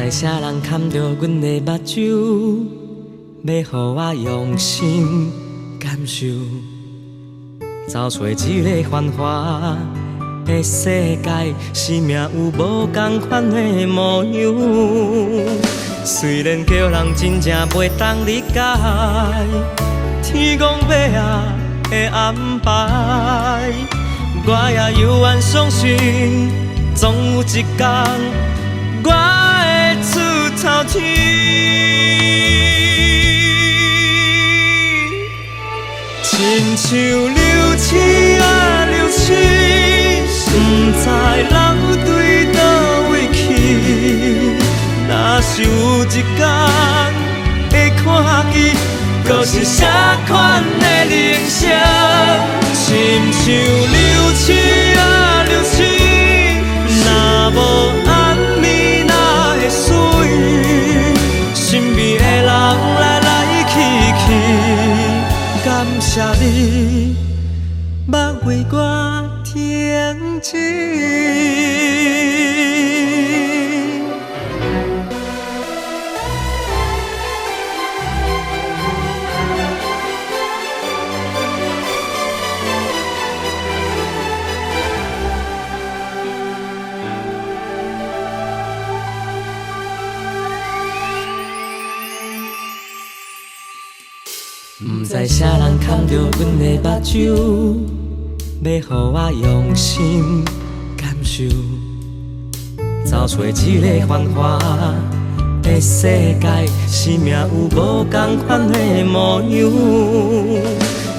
知啥人牵着阮的目睭，要予我用心感受，找找一个繁华的世界，是命有无同款的模样。虽然叫人真正袂当理解，天公伯仔的安排，我也犹原相信，总有一天我会出头天。亲像流星啊流星，不知流对倒位去。若是有一天会看见，搁是啥款的人生？亲像流星啊流星，若无暗暝哪会水？身边的人来来去去，感谢你，捌为我停止。不知啥人牵着阮的目睭，要予我用心感受，找找一个繁华的世界，是命有无同款的模样。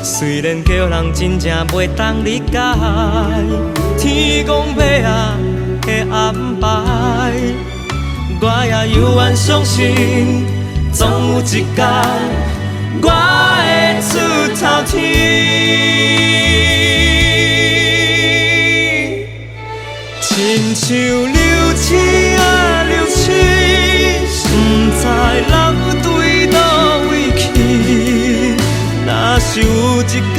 虽然叫人真正袂当理解，天公伯仔的安排，我也犹原相信，总有一天。我会出头天，亲像流星啊流星，不知流对倒位去。若是有一天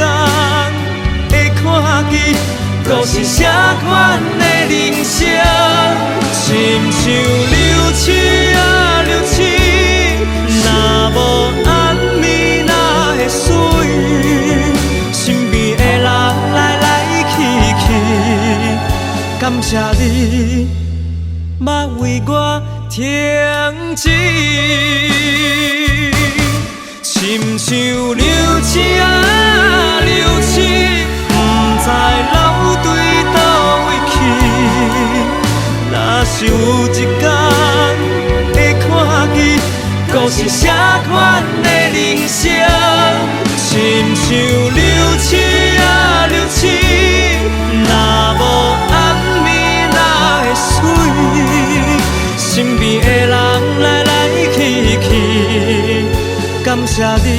会看见，搁是啥款的人生？亲像流星啊流星，若无暗暝。水，身边的人来来去去，感谢你，捌为我停止。亲像流星啊流星，不知流对倒位去。若是有一天会看见，搁是啥款的人生？亲像流星啊流星，若无暗暝哪会水？身边的人来来去去，感谢你。